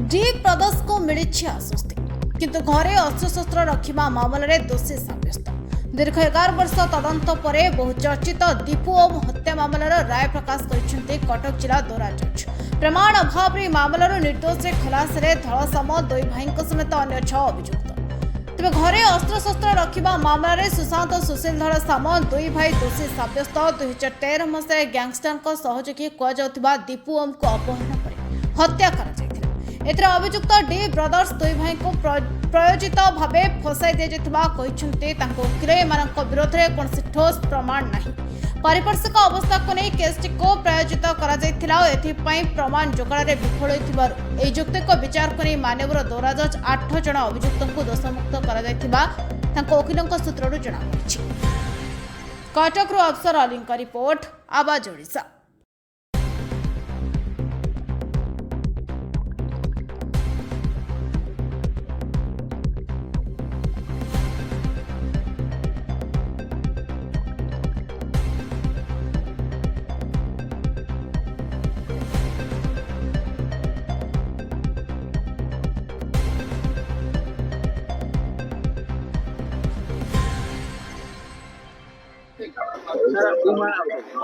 D brothers को मिली आश्वस्ति किंतु घरे अस्त्रशस्त्र रखा मामलें दोषी सब्यस्त। दीर्घ 11 वर्ष तदंत पर बहुचर्चित दीपू ओम हत्या मामलार राय प्रकाश कर कटक जिला दौरा जज। प्रमाण अभाव मामलार निर्दोष खुलास धड़सम दुई भाई समेत अन्य 6 अभियुक्त। तेज घरे अस्त्रशस्त्र रखा मामलें सुशांत और सुशील धड़सम दुई भाई दोषी सब्यस्त। 2013 मसीह गैंगस्टर सहयोगी कहु दीपू ओम को अपहरण कर हत्या कर अभियुक्त डी ब्रदर्स दुई भाई को प्रयोजित भाव फसाई दि वकिल विरोध में कौन ठोस प्रमाण नहीं। पारिपार्श्विक अवस्था को नहीं केसटी को प्रायोजित प्रमाण जोगाड़ विफल होती युक्ति को विचार कर मानवर दौरा जज 8 जन अभियुक्त को दोषमुक्त वकिल सूत्र जनापड़ी। कटक अफसर अली रिपोर्ट, आवाज ओडिशा।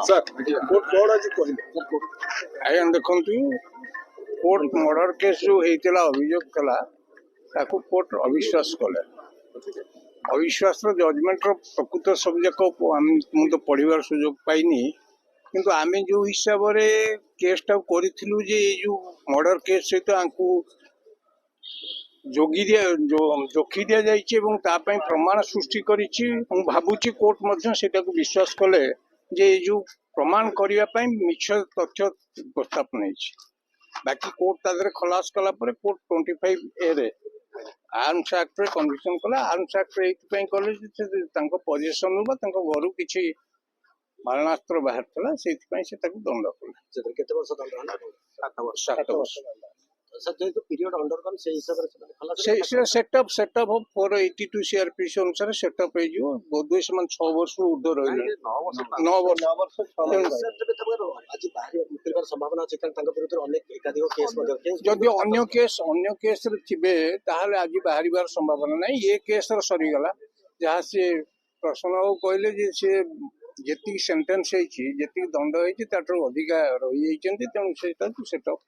सर कोर्ट कौन आज कहले आया देखु कोर्ट मर्डर केस जो होता अभियोग कला ताको कोर्ट अविश्वास कले। अविश्वास जजमेंट प्रकृत सब जाक मुझे तो पढ़ार सुजोग पाइनी किंतु आम जो हिसाब से केसटा करूँ जो मर्डर केस सहित जोगी जोखी दि जाए प्रमाण सृष्टि करी भावुची कोर्ट विश्वास कले जे जो प्रमाण करने मिछ तथ्य उपस्थापन बाकी कोर्ट तादरे खलास कला कोर्ट 25A रे आर्म्स एक्ट रे कन्विक्शन कला। आर्म्स एक्ट रे कले पोजिशन घर किसी मारणास्त्र बाहर से दंड कला 7 वर्ष। पीरियड अंडर से हिसाब सेटअप 482 सीआरपीसी अनुसार सेटअप हो बोध 6 वर्ष ऊर्ध्व रही 9 वर्ष संभावना जदि अन्य केस थे ताहले आज बाहर संभावना नहीं। ये केस सरीगला जहाँ से प्रश्न कहले सी जी सेन्टेन्स जी दंड होती अधिका रही तेणु सेटअप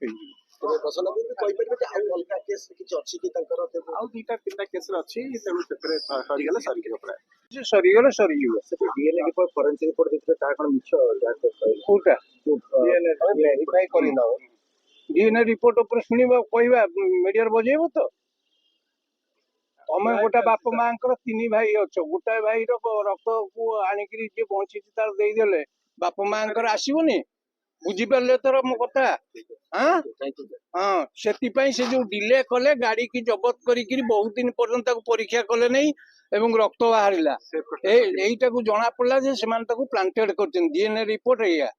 डीएनए रिपोर्ट शुणा कह मीडिया बजेब तो तुम गोटे बाप माँ 3 भाई अच्छ गोटाए भाई रक्त को आणिक बंची तार देदेले बाप माँ आसबनी बुझीपारे तोर मो कथा। हाँ हाँ से जो डिले कले गाड़ी की जबत करी बहुत दिन पर्यंत परीक्षा कले नहीं एवं रक्त बाहर यहीटा को जना पड़ा प्लांटेड कर डीएनए रिपोर्ट या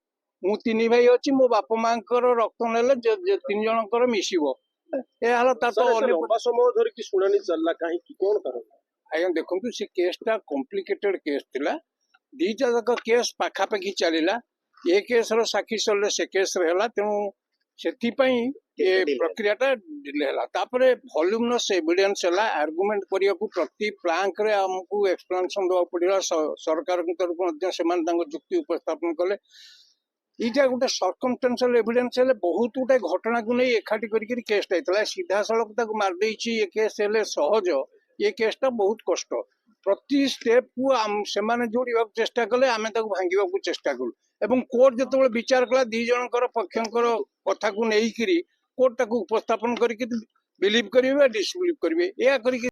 मु 3 भाई अच्छी मो बाप माँ रक्त ने 3 जनकर मिसब समय धरिकी शुणानी चलला कहीं कौन कारण आज्ञा देखु से केसटा कॉम्प्लिकेटेड केस थिला। 2टा जाक केस पाखापाखि चलला ये केस साक्षी चलले से केस रहा तेणु से प्रक्रियाटा डिले है। वॉल्यूमनस एविडेंस है आर्गुमेंट करिया प्रति प्लांक रे हमको एक्सप्लेनेशन देवा पड़ा सरकार तरफ जुक्ति उपस्थापन कले। यहाँ गोटे सर्कमस्टेंशियल एविडेंस है बहुत गुटे घटना को नहीं एकाठी करके केसटा होता सीधा सड़क मारदे ये केस है सहज ये केसटा बहुत कष्ट प्रति स्टेप को से जोड़ा चेष्टा कले आम भांगा चेष्टा कलु एवं कोर्ट जो विचार कला 2 जनकर पक्षर कथा को लेकिन कोर्ट उपस्थापन करके बिलीव करेंगे डिसबिलीव करेंगे या